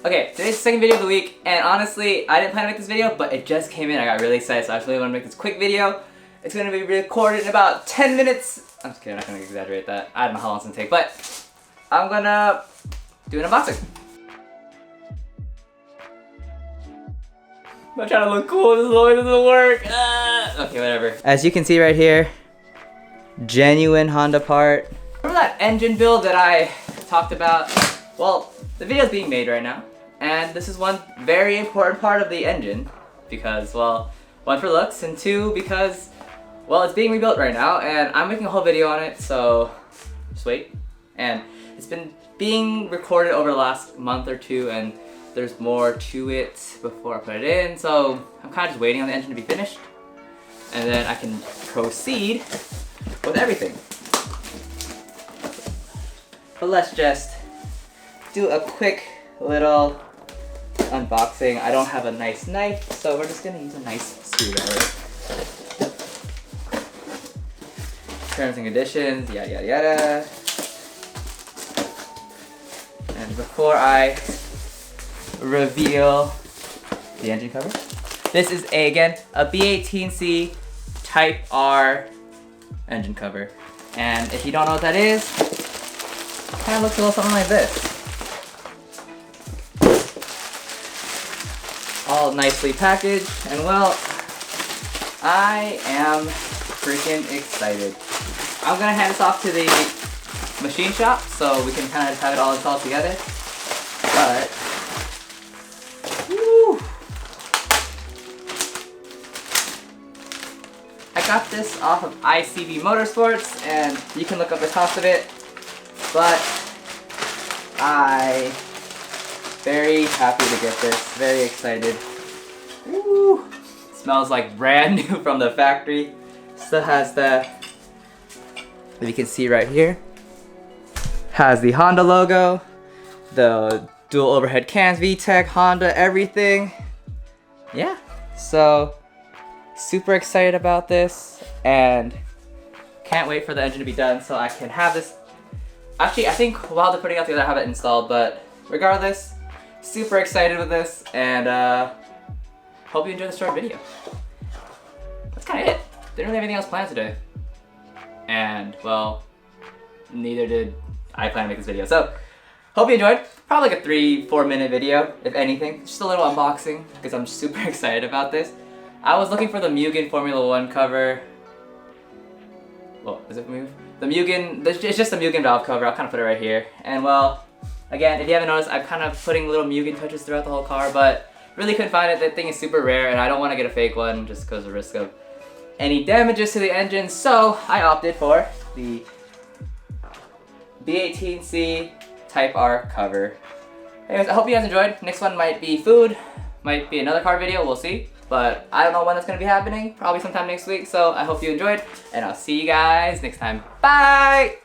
Okay, today's the second video of the week, and honestly, I didn't plan to make this video, but it just came in. I got really excited, so I just really want to make this quick video. It's going to be recorded in about 10 minutes. I'm just kidding, I'm not going to exaggerate that. I don't know how long it's going to take, but I'm going to do an unboxing. I'm trying to look cool, this always doesn't work. Okay, whatever. As you can see right here, genuine Honda part. Remember that engine build that I talked about? Well, the video is being made right now, and this is one very important part of the engine because, well, one for looks, and two because, well, it's being rebuilt right now, and I'm making a whole video on it, so just wait. And it's been being recorded over the last month or two, and there's more to it before I put it in, so I'm kind of just waiting on the engine to be finished, and then I can proceed with everything. But let's just do a quick little unboxing. I don't have a nice knife, so we're just gonna use a nice screwdriver. Terms and conditions, yada yada yada. And before I reveal the engine cover, this is again a B18C Type R engine cover. And if you don't know what that is, it kind of looks a little something like this. All nicely packaged, and well, I am freaking excited. I'm gonna hand this off to the machine shop so we can kind of have it all installed together. But, woo! I got this off of ICB Motorsports, and you can look up the cost of it, but I very happy to get this, very excited. Woo! Smells like brand new from the factory. Still has the, if you can see right here, has the Honda logo, the dual overhead cams, VTEC, Honda, everything. Yeah, so super excited about this, and can't wait for the engine to be done so I can have this. Actually, I think while they're putting it out together, I have it installed, but regardless, super excited with this, and hope you enjoyed the short video. That's kind of it. Didn't really have anything else planned today. And, well, neither did I plan to make this video. So, hope you enjoyed. Probably like a 3-4 minute video, if anything. Just a little unboxing, because I'm super excited about this. I was looking for the Mugen Formula 1 cover. Well, is it Mugen? The Mugen, it's just the Mugen valve cover. I'll kind of put it right here. And, well, again, if you haven't noticed, I'm kind of putting little Mugen touches throughout the whole car, but really couldn't find it. That thing is super rare, and I don't want to get a fake one just because of the risk of any damages to the engine, so I opted for the B18C Type R cover. Anyways, I hope you guys enjoyed. Next one might be food, might be another car video, we'll see. But I don't know when that's going to be happening, probably sometime next week, so I hope you enjoyed, and I'll see you guys next time. Bye!